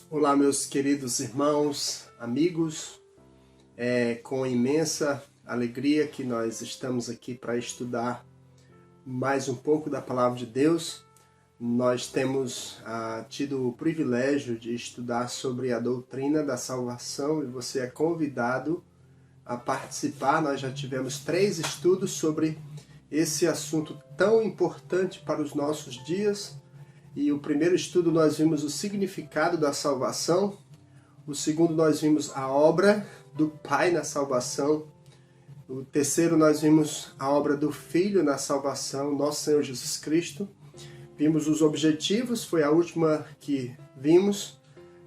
Olá, meus queridos irmãos, amigos. É com imensa alegria que nós estamos aqui para estudar mais um pouco da Palavra de Deus. Nós temos tido o privilégio de estudar sobre a doutrina da salvação e você é convidado a participar. Nós já tivemos 3 estudos sobre esse assunto tão importante para os nossos dias. E o primeiro estudo nós vimos o significado da salvação. O segundo nós vimos a obra do Pai na salvação. O terceiro nós vimos a obra do Filho na salvação, nosso Senhor Jesus Cristo. Vimos os objetivos, foi a última que vimos.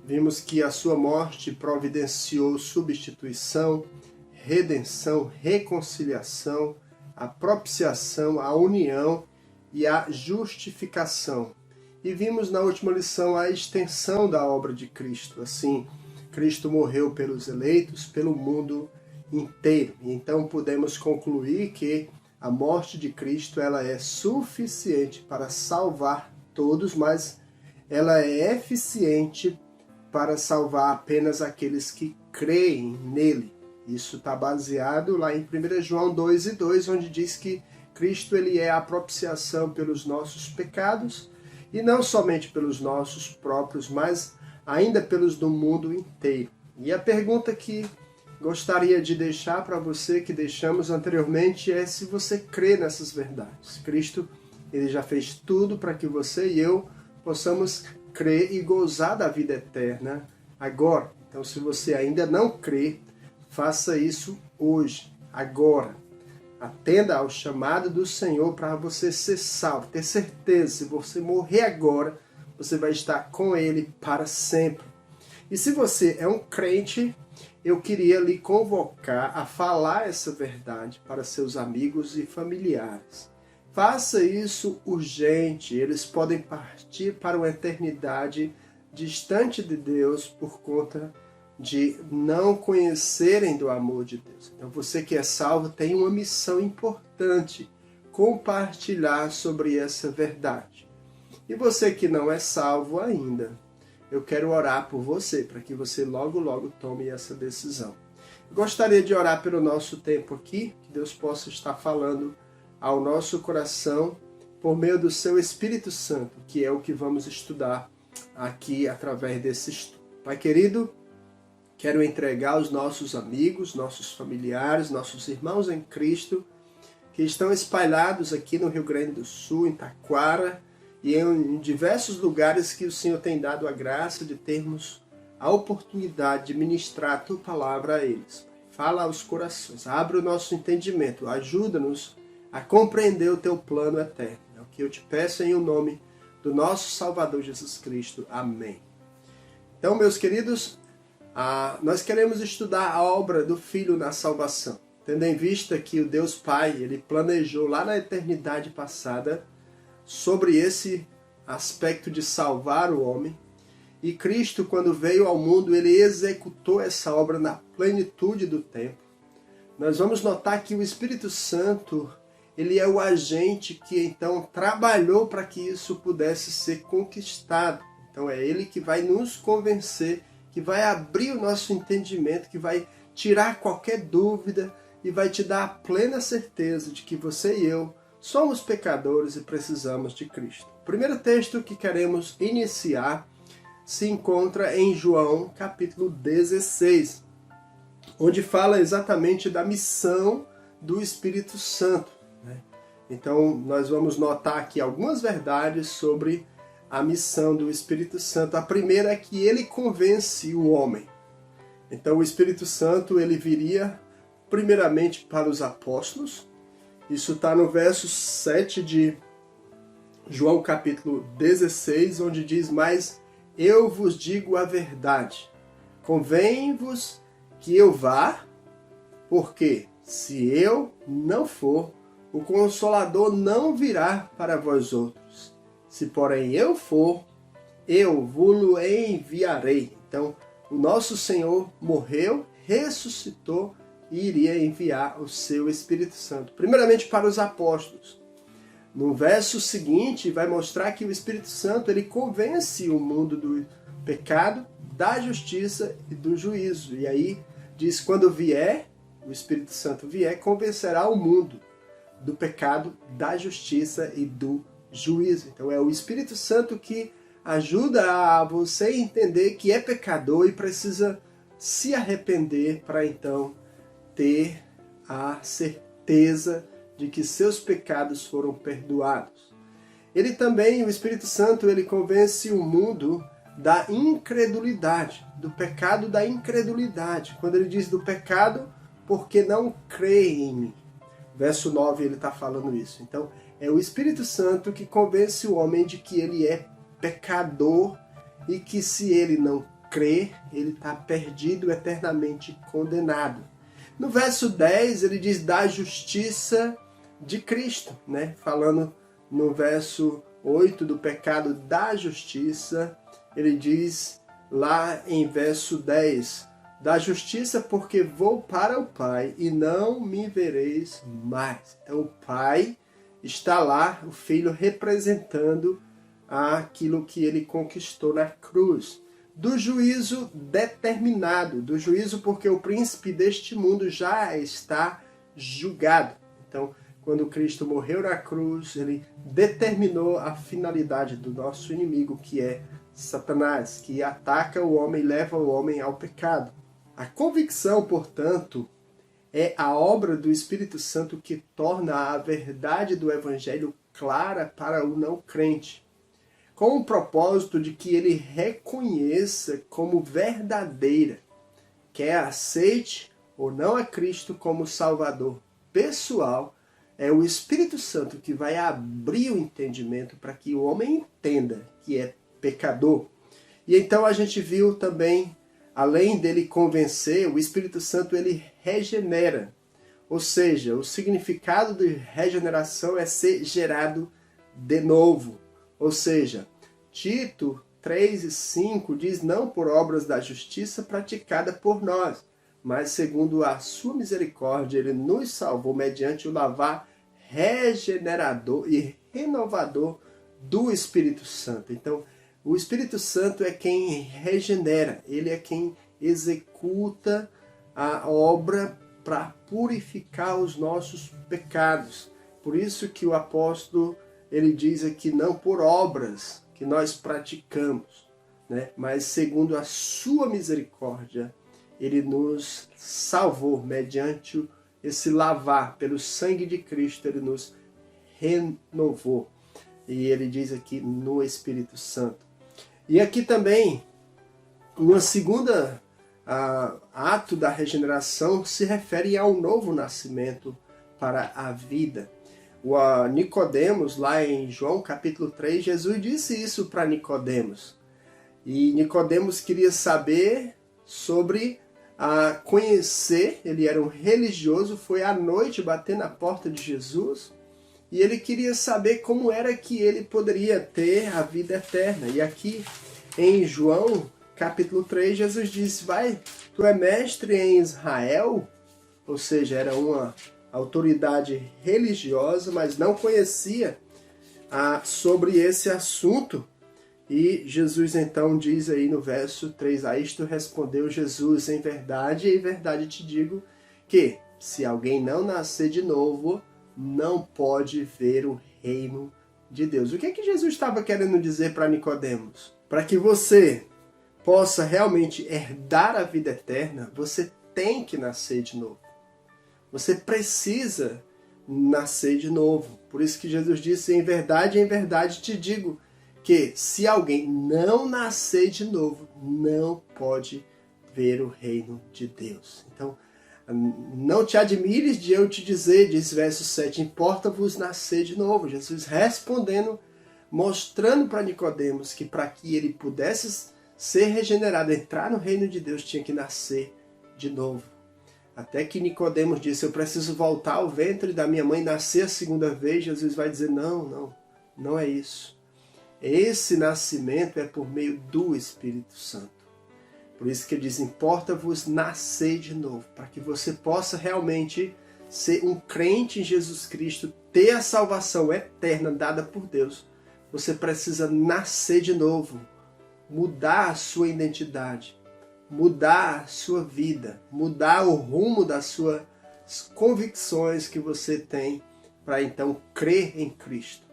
Vimos que a sua morte providenciou substituição, redenção, reconciliação, a propiciação, a união e a justificação. E vimos na última lição a extensão da obra de Cristo. Assim, Cristo morreu pelos eleitos, pelo mundo inteiro. Então podemos concluir que a morte de Cristo ela é suficiente para salvar todos, mas ela é eficiente para salvar apenas aqueles que creem nele. Isso está baseado lá em 1 João 2:2, onde diz que Cristo ele é a propiciação pelos nossos pecados, e não somente pelos nossos próprios, mas ainda pelos do mundo inteiro. E a pergunta que gostaria de deixar para você, que deixamos anteriormente, é se você crê nessas verdades. Cristo ele já fez tudo para que você e eu possamos crer e gozar da vida eterna agora. Então, se você ainda não crê, faça isso hoje, agora. Atenda ao chamado do Senhor para você ser salvo. Ter certeza, se você morrer agora, você vai estar com Ele para sempre. E se você é um crente, eu queria lhe convocar a falar essa verdade para seus amigos e familiares. Faça isso urgente. Eles podem partir para uma eternidade distante de Deus por conta de não conhecerem do amor de Deus. Então você que é salvo tem uma missão importante, compartilhar sobre essa verdade. E você que não é salvo ainda, eu quero orar por você, para que você logo tome essa decisão. Gostaria de orar pelo nosso tempo aqui, que Deus possa estar falando ao nosso coração por meio do seu Espírito Santo, que é o que vamos estudar aqui através desse estudo. Pai querido, quero entregar os nossos amigos, nossos familiares, nossos irmãos em Cristo, que estão espalhados aqui no Rio Grande do Sul, em Taquara, e em diversos lugares que o Senhor tem dado a graça de termos a oportunidade de ministrar a Tua palavra a eles. Fala aos corações, abre o nosso entendimento, ajuda-nos a compreender o Teu plano eterno. É o que eu te peço em o nome do nosso Salvador Jesus Cristo. Amém. Então, meus queridos, nós queremos estudar a obra do Filho na salvação, tendo em vista que o Deus Pai ele planejou lá na eternidade passada sobre esse aspecto de salvar o homem, e Cristo, quando veio ao mundo, ele executou essa obra na plenitude do tempo. Nós vamos notar que o Espírito Santo ele é o agente que então trabalhou para que isso pudesse ser conquistado. Então é ele que vai nos convencer, que vai abrir o nosso entendimento, que vai tirar qualquer dúvida e vai te dar a plena certeza de que você e eu somos pecadores e precisamos de Cristo. O primeiro texto que queremos iniciar se encontra em João capítulo 16, onde fala exatamente da missão do Espírito Santo. Então nós vamos notar aqui algumas verdades sobre a missão do Espírito Santo. A primeira é que ele convence o homem. Então o Espírito Santo ele viria primeiramente para os apóstolos. Isso está no verso 7 de João capítulo 16, onde diz: "Mas eu vos digo a verdade, convém-vos que eu vá, porque se eu não for, o Consolador não virá para vós outros. Se porém eu for, eu vos-lo enviarei." Então, o nosso Senhor morreu, ressuscitou e iria enviar o seu Espírito Santo, primeiramente para os apóstolos. No verso seguinte, vai mostrar que o Espírito Santo ele convence o mundo do pecado, da justiça e do juízo. E aí diz, quando vier, o Espírito Santo vier, convencerá o mundo do pecado, da justiça e do juízo. Então é o Espírito Santo que ajuda a você entender que é pecador e precisa se arrepender para então ter a certeza de que seus pecados foram perdoados. Ele também, o Espírito Santo, ele convence o mundo da incredulidade, do pecado da incredulidade. Quando ele diz do pecado, porque não crê em mim. Verso 9 ele está falando isso. Então, é o Espírito Santo que convence o homem de que ele é pecador e que se ele não crê, ele está perdido, eternamente condenado. No verso 10 ele diz da justiça de Cristo, né? Falando no verso 8 do pecado da justiça, ele diz lá em verso 10, da justiça porque vou para o Pai e não me vereis mais. Então o Pai está lá, o Filho representando aquilo que ele conquistou na cruz. Do juízo determinado, do juízo porque o príncipe deste mundo já está julgado. Então, quando Cristo morreu na cruz, ele determinou a finalidade do nosso inimigo, que é Satanás, que ataca o homem e leva o homem ao pecado. A convicção, portanto, é a obra do Espírito Santo que torna a verdade do Evangelho clara para o não crente, com o propósito de que ele reconheça como verdadeira, quer aceite ou não a Cristo como Salvador pessoal. É o Espírito Santo que vai abrir o entendimento para que o homem entenda que é pecador. E então a gente viu também, além dele convencer, o Espírito Santo ele regenera. Ou seja, o significado de regeneração é ser gerado de novo. Ou seja, Tito 3 e 5 diz, não por obras da justiça praticada por nós, mas segundo a sua misericórdia, ele nos salvou mediante o lavar regenerador e renovador do Espírito Santo. Então, o Espírito Santo é quem regenera, ele é quem executa a obra para purificar os nossos pecados. Por isso que o apóstolo ele diz aqui, não por obras que nós praticamos, né? Mas segundo a sua misericórdia, ele nos salvou mediante esse lavar pelo sangue de Cristo, ele nos renovou. E ele diz aqui no Espírito Santo. E aqui também, uma segunda ato da regeneração se refere ao novo nascimento para a vida. O Nicodemos, lá em João capítulo 3, Jesus disse isso para Nicodemos. E Nicodemos queria saber sobre conhecer, ele era um religioso, foi à noite bater na porta de Jesus e ele queria saber como era que ele poderia ter a vida eterna. E aqui em João capítulo 3, Jesus disse, tu é mestre em Israel? Ou seja, era uma autoridade religiosa, mas não conhecia sobre esse assunto. E Jesus então diz aí no verso 3, a isto respondeu Jesus, em verdade te digo que se alguém não nascer de novo, não pode ver o reino de Deus. O que é que Jesus estava querendo dizer para Nicodemos? Para que você possa realmente herdar a vida eterna, você tem que nascer de novo. Você precisa nascer de novo. Por isso que Jesus disse, em verdade te digo, que se alguém não nascer de novo, não pode ver o reino de Deus. Então, não te admires de eu te dizer, diz verso 7, importa-vos nascer de novo. Jesus respondendo, mostrando para Nicodemos que para que ele pudesse ser regenerado, entrar no reino de Deus, tinha que nascer de novo. Até que Nicodemos disse, eu preciso voltar ao ventre da minha mãe, nascer a segunda vez. Jesus vai dizer, não é isso. Esse nascimento é por meio do Espírito Santo. Por isso que ele diz, importa-vos nascer de novo, para que você possa realmente ser um crente em Jesus Cristo, ter a salvação eterna dada por Deus. Você precisa nascer de novo. mudar a sua identidade, mudar a sua vida, mudar o rumo das suas convicções que você tem para então crer em Cristo.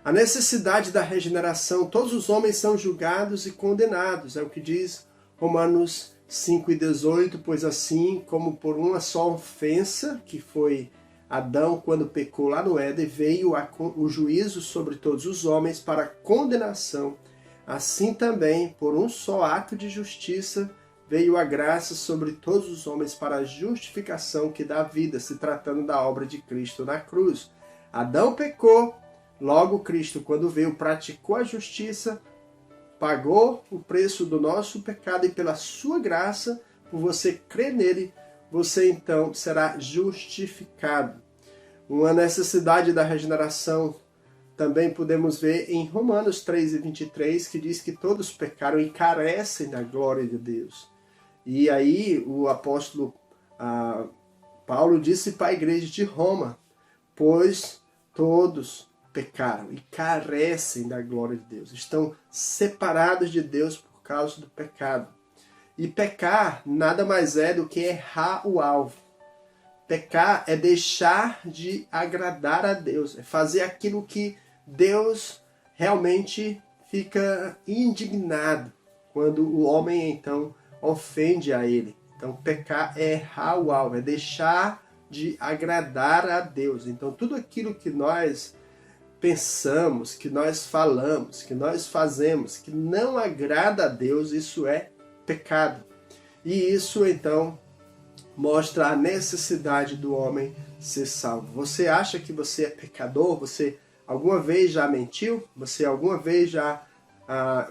A necessidade da regeneração, todos os homens são julgados e condenados, é o que diz Romanos 5:18, pois assim como por uma só ofensa, que foi Adão quando pecou lá no Éden, veio o juízo sobre todos os homens para condenação, assim também por um só ato de justiça veio a graça sobre todos os homens para a justificação que dá vida, se tratando da obra de Cristo na cruz. Adão pecou, logo Cristo, quando veio, praticou a justiça, pagou o preço do nosso pecado e pela sua graça, por você crer nele, você então será justificado. Uma necessidade da regeneração também podemos ver em Romanos 3:23, que diz que todos pecaram e carecem da glória de Deus. E aí o apóstolo Paulo disse para a igreja de Roma, pois todos pecaram e carecem da glória de Deus. Estão separados de Deus por causa do pecado. E pecar nada mais é do que errar o alvo. Pecar é deixar de agradar a Deus, é fazer aquilo que Deus realmente fica indignado quando o homem então ofende a ele. Então pecar é errar o alvo, é deixar de agradar a Deus. Então tudo aquilo que nós pensamos, que nós falamos, que nós fazemos, que não agrada a Deus, isso é pecado. E isso então mostra a necessidade do homem ser salvo. Você acha que você é pecador? Você alguma vez já mentiu? Você alguma vez já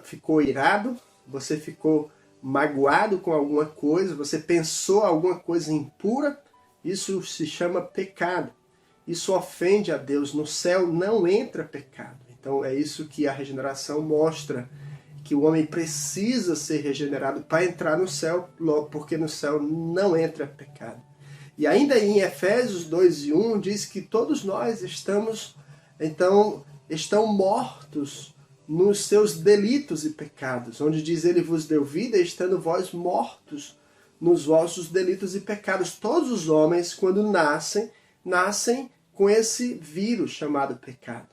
ficou irado? Você ficou magoado com alguma coisa? Você pensou alguma coisa impura? Isso se chama pecado. Isso ofende a Deus. No céu não entra pecado. Então é isso que a regeneração mostra, que o homem precisa ser regenerado para entrar no céu, logo porque no céu não entra pecado. E ainda em Efésios 2:1 diz que todos nós estão mortos nos seus delitos e pecados, onde diz ele vos deu vida, estando vós mortos nos vossos delitos e pecados. Todos os homens, quando nascem com esse vírus chamado pecado.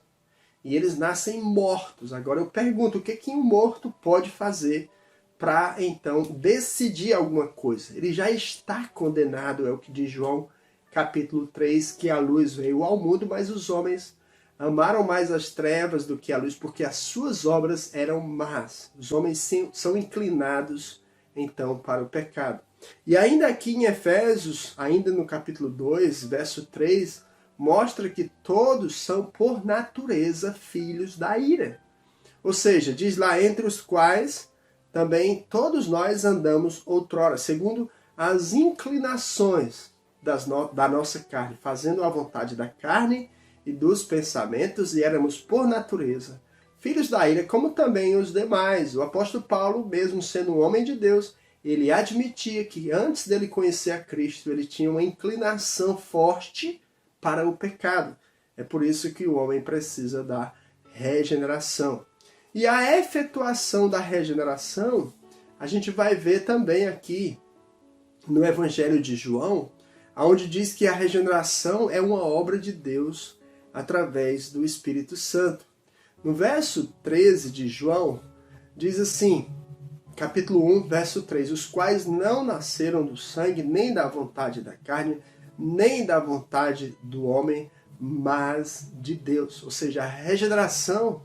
E eles nascem mortos. Agora eu pergunto, o que um morto pode fazer para então decidir alguma coisa? Ele já está condenado, é o que diz João capítulo 3, que a luz veio ao mundo, mas os homens amaram mais as trevas do que a luz, porque as suas obras eram más. Os homens são inclinados então para o pecado. E ainda aqui em Efésios, ainda no capítulo 2, verso 3, mostra que todos são, por natureza, filhos da ira. Ou seja, diz lá, entre os quais também todos nós andamos outrora, segundo as inclinações da nossa carne, fazendo a vontade da carne e dos pensamentos, e éramos, por natureza, filhos da ira, como também os demais. O apóstolo Paulo, mesmo sendo um homem de Deus, ele admitia que antes dele conhecer a Cristo, ele tinha uma inclinação forte para o pecado. É por isso que o homem precisa da regeneração. E a efetuação da regeneração, a gente vai ver também aqui no Evangelho de João, onde diz que a regeneração é uma obra de Deus através do Espírito Santo. No verso 13 de João, diz assim, capítulo 1, verso 3, os quais não nasceram do sangue, nem da vontade da carne, nem da vontade do homem, mas de Deus. Ou seja, a regeneração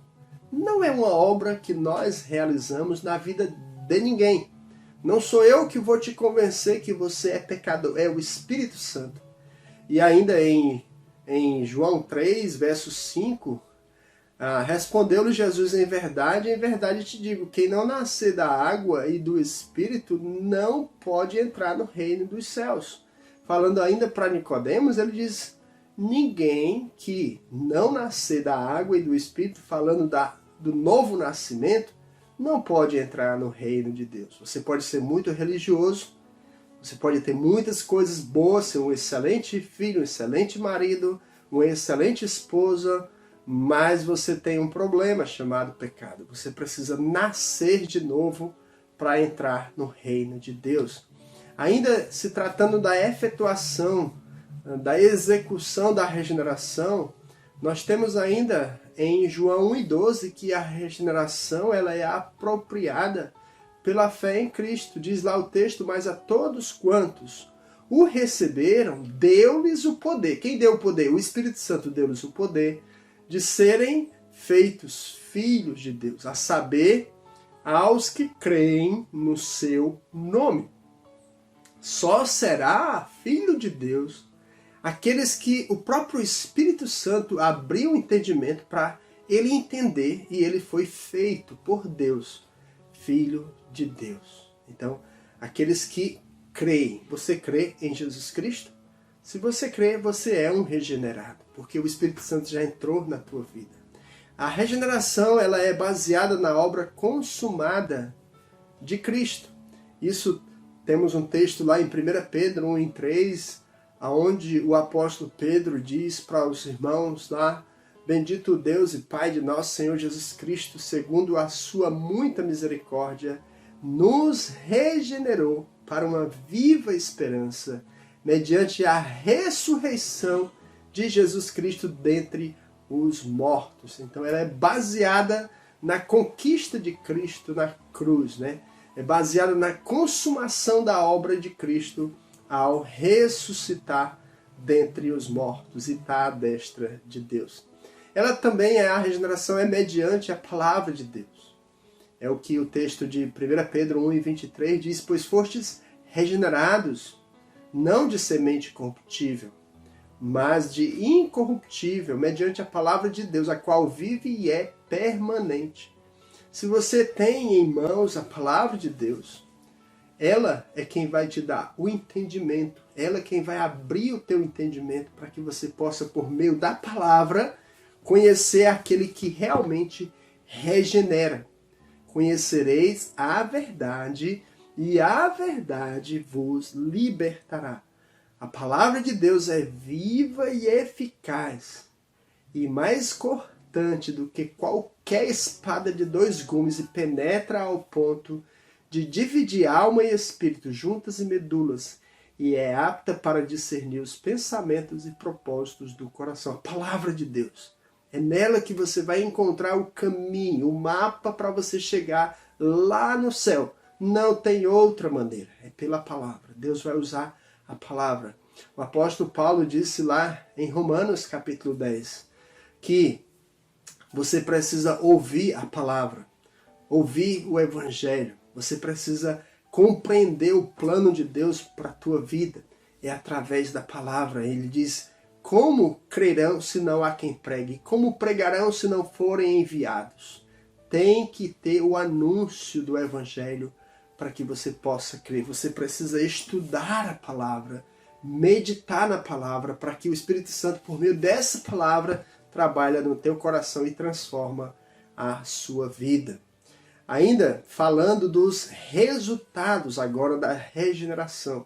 não é uma obra que nós realizamos na vida de ninguém. Não sou eu que vou te convencer que você é pecador, é o Espírito Santo. E ainda em João 3, verso 5, respondeu-lhe Jesus, em verdade te digo, quem não nascer da água e do Espírito não pode entrar no reino dos céus. Falando ainda para Nicodemos, ele diz, ninguém que não nascer da água e do Espírito, falando do novo nascimento, não pode entrar no reino de Deus. Você pode ser muito religioso, você pode ter muitas coisas boas, ser um excelente filho, um excelente marido, uma excelente esposa, mas você tem um problema chamado pecado. Você precisa nascer de novo para entrar no reino de Deus. Ainda se tratando da efetuação, da execução da regeneração, nós temos ainda em João 1,12 que a regeneração ela é apropriada pela fé em Cristo. Diz lá o texto, mas a todos quantos o receberam, deu-lhes o poder. Quem deu o poder? O Espírito Santo deu-lhes o poder de serem feitos filhos de Deus, a saber, aos que creem no seu nome. Só será filho de Deus aqueles que o próprio Espírito Santo abriu o entendimento para ele entender e ele foi feito por Deus, filho de Deus. Então, aqueles que creem. Você crê em Jesus Cristo? Se você crê, você é um regenerado, porque o Espírito Santo já entrou na tua vida. A regeneração ela é baseada na obra consumada de Cristo. Isso temos um texto lá em 1 Pedro 1,3, onde o apóstolo Pedro diz para os irmãos lá: bendito o Deus e Pai de nosso Senhor Jesus Cristo, segundo a sua muita misericórdia, nos regenerou para uma viva esperança, mediante a ressurreição de Jesus Cristo dentre os mortos. Então ela é baseada na conquista de Cristo na cruz, né? É baseada na consumação da obra de Cristo ao ressuscitar dentre os mortos e está à destra de Deus. Ela também a regeneração é mediante a palavra de Deus. É o que o texto de 1 Pedro 1,23 diz, pois fostes regenerados, não de semente corruptível, mas de incorruptível, mediante a palavra de Deus, a qual vive e é permanente. Se você tem em mãos a palavra de Deus, ela é quem vai te dar o entendimento, ela é quem vai abrir o teu entendimento para que você possa, por meio da palavra, conhecer aquele que realmente regenera. Conhecereis a verdade e a verdade vos libertará. A palavra de Deus é viva e eficaz e mais cortante do que qualquer espada de 2 gumes e penetra ao ponto de dividir alma e espírito, juntas e medulas, e é apta para discernir os pensamentos e propósitos do coração. A palavra de Deus. É nela que você vai encontrar o caminho, o mapa para você chegar lá no céu. Não tem outra maneira, é pela palavra. Deus vai usar a palavra. O apóstolo Paulo disse lá em Romanos capítulo 10, que você precisa ouvir a palavra, ouvir o evangelho. Você precisa compreender o plano de Deus para a tua vida. É através da palavra. Ele diz, como crerão se não há quem pregue? Como pregarão se não forem enviados? Tem que ter o anúncio do evangelho para que você possa crer. Você precisa estudar a palavra, meditar na palavra, para que o Espírito Santo, por meio dessa palavra, trabalhe no teu coração e transforma a sua vida. Ainda falando dos resultados agora da regeneração.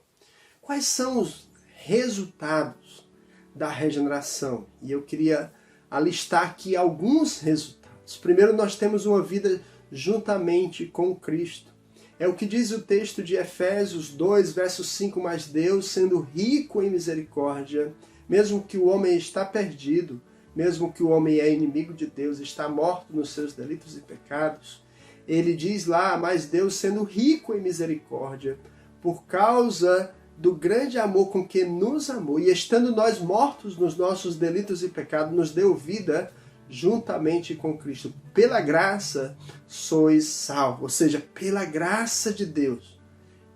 Quais são os resultados da regeneração? E eu queria alistar aqui alguns resultados. Primeiro, nós temos uma vida juntamente com Cristo. É o que diz o texto de Efésios 2, verso 5, mas Deus, sendo rico em misericórdia, mesmo que o homem está perdido, mesmo que o homem é inimigo de Deus, está morto nos seus delitos e pecados, ele diz lá, mas Deus, sendo rico em misericórdia, por causa do grande amor com que nos amou, e estando nós mortos nos nossos delitos e pecados, nos deu vida juntamente com Cristo. Pela graça sois salvos, ou seja, pela graça de Deus.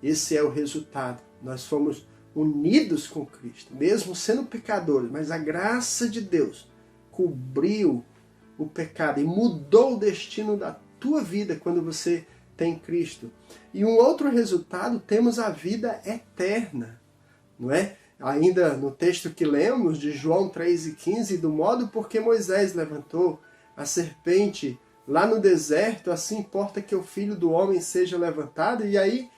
Esse é o resultado. Nós fomos unidos com Cristo, mesmo sendo pecadores, mas a graça de Deus cobriu o pecado e mudou o destino da tua vida quando você tem Cristo. E um outro resultado, temos a vida eterna, não é? Ainda no texto que lemos de João 3,15, do modo porque Moisés levantou a serpente lá no deserto, assim importa que o Filho do Homem seja levantado. E aí,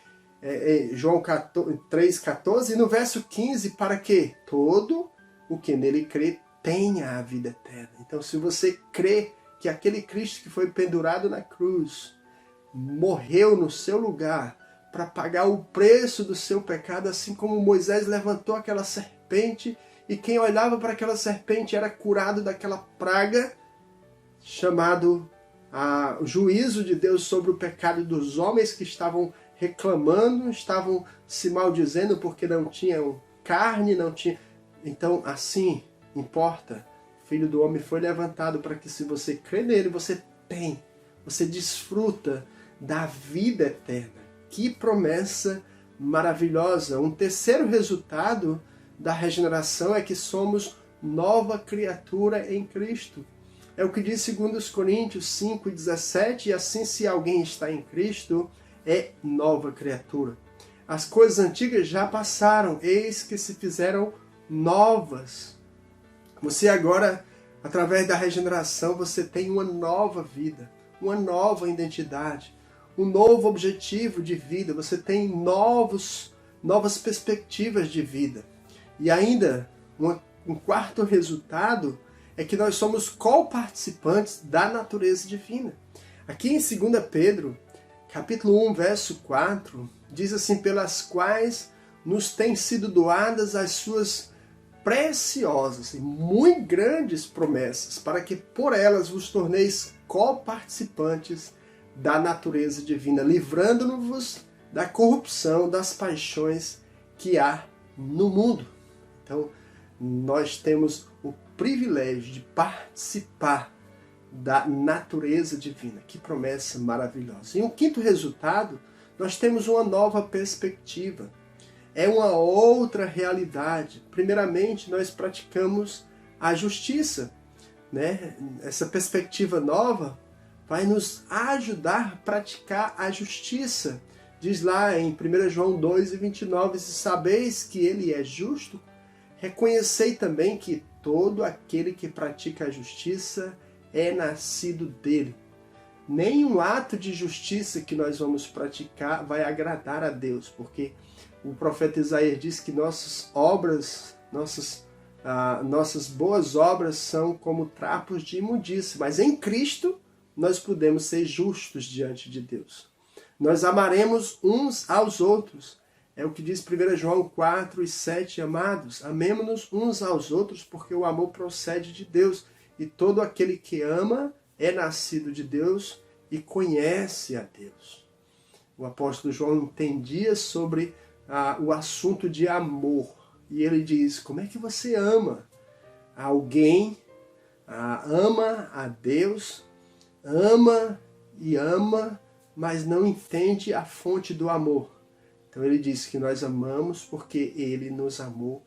João 3,14, e no verso 15, para que todo o que nele crê tenha a vida eterna. Então, se você crê que aquele Cristo que foi pendurado na cruz morreu no seu lugar para pagar o preço do seu pecado, assim como Moisés levantou aquela serpente e quem olhava para aquela serpente era curado daquela praga, chamado o juízo de Deus sobre o pecado dos homens que estavam reclamando, estavam se maldizendo porque não tinham carne, não tinha. Então, assim, importa. O Filho do Homem foi levantado para que, se você crê nele, você desfruta da vida eterna. Que promessa maravilhosa! Um terceiro resultado da regeneração é que somos nova criatura em Cristo. É o que diz 2 Coríntios 5,17, e assim, se alguém está em Cristo, é nova criatura. As coisas antigas já passaram, eis que se fizeram novas. Você agora, através da regeneração, você tem uma nova vida, uma nova identidade, um novo objetivo de vida, você tem novas perspectivas de vida. E ainda, um quarto resultado é que nós somos co-participantes da natureza divina. Aqui em 2 Pedro, capítulo 1, verso 4, diz assim: pelas quais nos têm sido doadas as suas preciosas e muito grandes promessas, para que por elas vos torneis co-participantes da natureza divina, livrando-vos da corrupção das paixões que há no mundo. Então, nós temos o privilégio de participar da natureza divina. Que promessa maravilhosa. E um quinto resultado, nós temos uma nova perspectiva. É uma outra realidade. Primeiramente, nós praticamos a justiça, né? Essa perspectiva nova vai nos ajudar a praticar a justiça. Diz lá em 1 João 2,29, se sabeis que ele é justo, reconhecei também que todo aquele que pratica a justiça é nascido dele. Nenhum ato de justiça que nós vamos praticar vai agradar a Deus, porque o profeta Isaías diz que nossas boas obras são como trapos de imundícia, mas em Cristo nós podemos ser justos diante de Deus. Nós amaremos uns aos outros. É o que diz 1 João 4,7, amados, amemo-nos uns aos outros, porque o amor procede de Deus, e todo aquele que ama é nascido de Deus e conhece a Deus. O apóstolo João entendia sobre o assunto de amor, e ele diz: como é que você ama alguém, ama a Deus, ama, mas não entende a fonte do amor? Então ele diz que nós amamos porque ele nos amou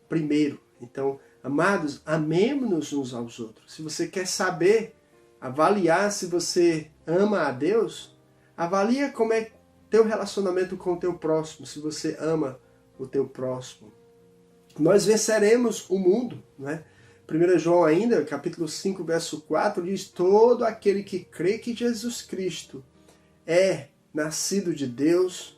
primeiro. Então, amados, amemo-nos uns aos outros. Se você quer saber, avaliar se você ama a Deus, avalia como é teu relacionamento com o teu próximo, se você ama o teu próximo. Nós venceremos o mundo, né? 1 João ainda, capítulo 5, verso 4, diz: todo aquele que crê que Jesus Cristo é nascido de Deus,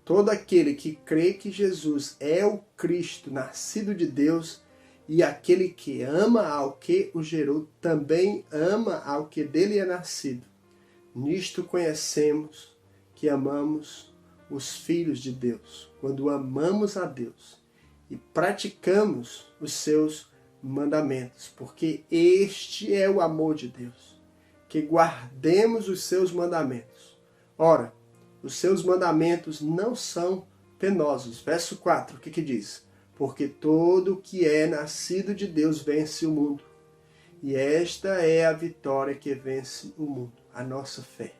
todo aquele que crê que Jesus é o Cristo, nascido de Deus, e aquele que ama ao que o gerou, também ama ao que dele é nascido. Nisto conhecemos que amamos os filhos de Deus, quando amamos a Deus e praticamos os seus mandamentos, porque este é o amor de Deus, que guardemos os seus mandamentos. Ora, os seus mandamentos não são penosos. Verso 4, o que diz? Porque todo que é nascido de Deus vence o mundo. E esta é a vitória que vence o mundo, a nossa fé.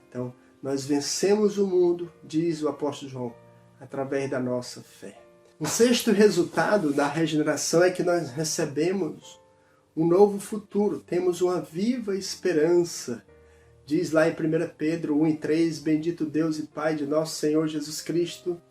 Então, nós vencemos o mundo, diz o apóstolo João, através da nossa fé. Um sexto resultado da regeneração é que nós recebemos um novo futuro, temos uma viva esperança. Diz lá em 1 Pedro 1,3, bendito Deus e Pai de nosso Senhor Jesus Cristo,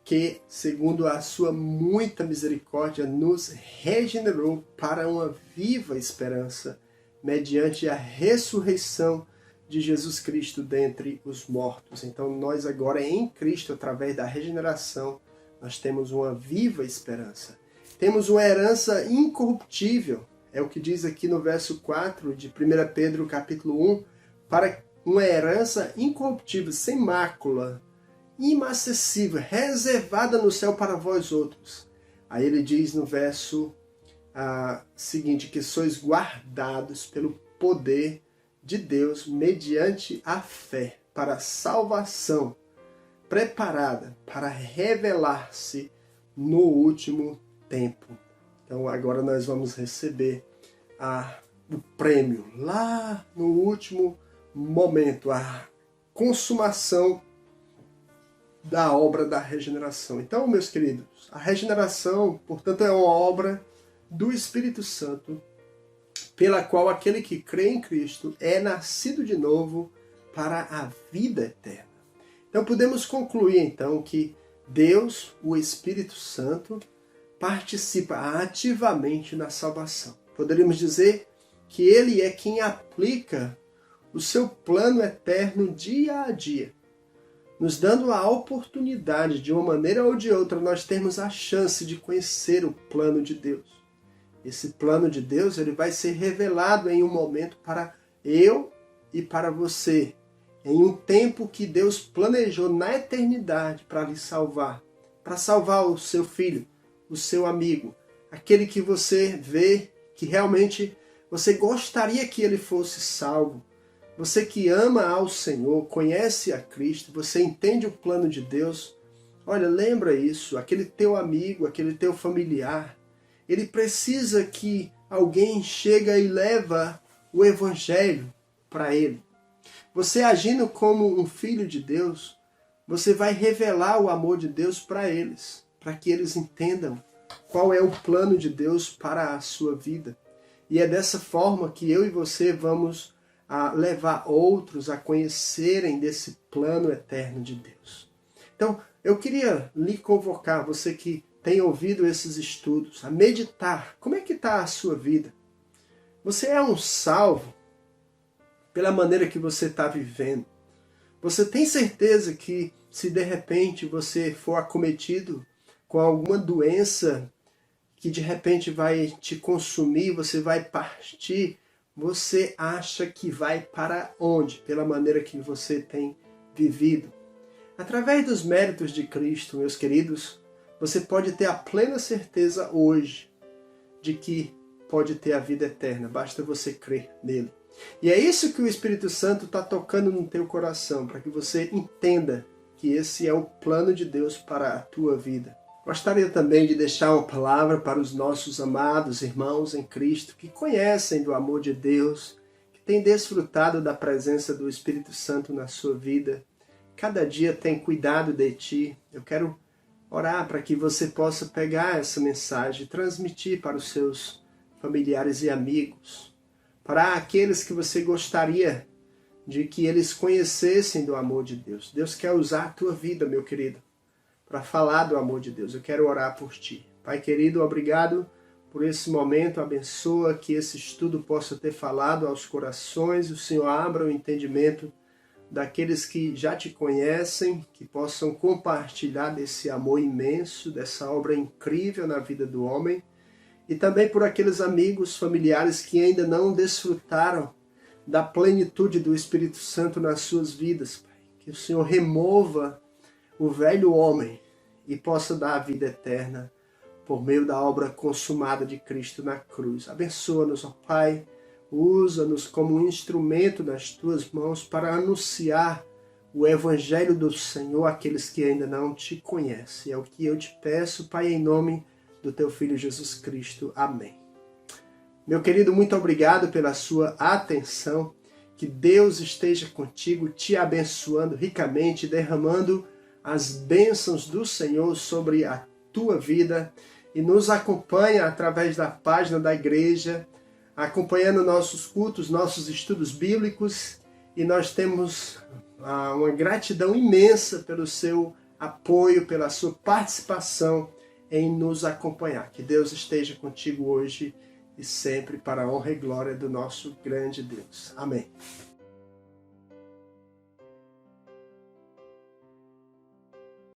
que, segundo a sua muita misericórdia, nos regenerou para uma viva esperança, mediante a ressurreição de Jesus Cristo dentre os mortos. Então nós agora em Cristo, através da regeneração, nós temos uma viva esperança. temos uma herança incorruptível, é o que diz aqui no verso 4 de 1 Pedro capítulo 1, para uma herança incorruptível, sem mácula, inacessível, reservada no céu para vós outros. Aí ele diz no verso seguinte, que sois guardados pelo poder de Deus mediante a fé, para a salvação, preparada para revelar-se no último tempo. Então agora nós vamos receber o prêmio lá no último momento, a consumação da obra da regeneração. Então, meus queridos, a regeneração, portanto, é uma obra do Espírito Santo, pela qual aquele que crê em Cristo é nascido de novo para a vida eterna. Então podemos concluir então que Deus, o Espírito Santo, participa ativamente na salvação. Poderíamos dizer que ele é quem aplica o seu plano eterno dia a dia, nos dando a oportunidade, de uma maneira ou de outra, nós termos a chance de conhecer o plano de Deus. Esse plano de Deus ele vai ser revelado em um momento para eu e para você, em um tempo que Deus planejou na eternidade para lhe salvar, para salvar o seu filho, o seu amigo, aquele que você vê que realmente você gostaria que ele fosse salvo. Você que ama ao Senhor, conhece a Cristo, você entende o plano de Deus. Olha, lembra isso, aquele teu amigo, aquele teu familiar, ele precisa que alguém chega e leva o Evangelho para ele. Você agindo como um filho de Deus, você vai revelar o amor de Deus para eles, para que eles entendam qual é o plano de Deus para a sua vida. E é dessa forma que eu e você vamos levar outros a conhecerem desse plano eterno de Deus. Então, eu queria lhe convocar, você que tem ouvido esses estudos, a meditar. Como é que está a sua vida? Você é um salvo pela maneira que você está vivendo? Você tem certeza que se de repente você for acometido com alguma doença que de repente vai te consumir, você vai partir, você acha que vai para onde? Pela maneira que você tem vivido. Através dos méritos de Cristo, meus queridos, você pode ter a plena certeza hoje de que pode ter a vida eterna. Basta você crer nele. E é isso que o Espírito Santo está tocando no teu coração, para que você entenda que esse é o plano de Deus para a tua vida. Gostaria também de deixar uma palavra para os nossos amados irmãos em Cristo que conhecem do amor de Deus, que têm desfrutado da presença do Espírito Santo na sua vida. Cada dia tem cuidado de ti. Eu quero orar para que você possa pegar essa mensagem e transmitir para os seus familiares e amigos, para aqueles que você gostaria de que eles conhecessem do amor de Deus. Deus quer usar a tua vida, meu querido, para falar do amor de Deus. Eu quero orar por ti. Pai querido, obrigado por esse momento. Abençoa que esse estudo possa ter falado aos corações. O Senhor abra o entendimento daqueles que já te conhecem, que possam compartilhar desse amor imenso, dessa obra incrível na vida do homem. E também por aqueles amigos, familiares que ainda não desfrutaram da plenitude do Espírito Santo nas suas vidas, Pai. Que o Senhor remova o velho homem e possa dar a vida eterna por meio da obra consumada de Cristo na cruz. Abençoa-nos, ó Pai, usa-nos como um instrumento nas tuas mãos para anunciar o Evangelho do Senhor àqueles que ainda não te conhecem. É o que eu te peço, Pai, em nome do teu Filho Jesus Cristo. Amém. Meu querido, muito obrigado pela sua atenção. Que Deus esteja contigo, te abençoando ricamente, derramando as bênçãos do Senhor sobre a tua vida, e nos acompanha através da página da igreja, acompanhando nossos cultos, nossos estudos bíblicos, e nós temos uma gratidão imensa pelo seu apoio, pela sua participação em nos acompanhar. Que Deus esteja contigo hoje e sempre, para a honra e glória do nosso grande Deus. Amém.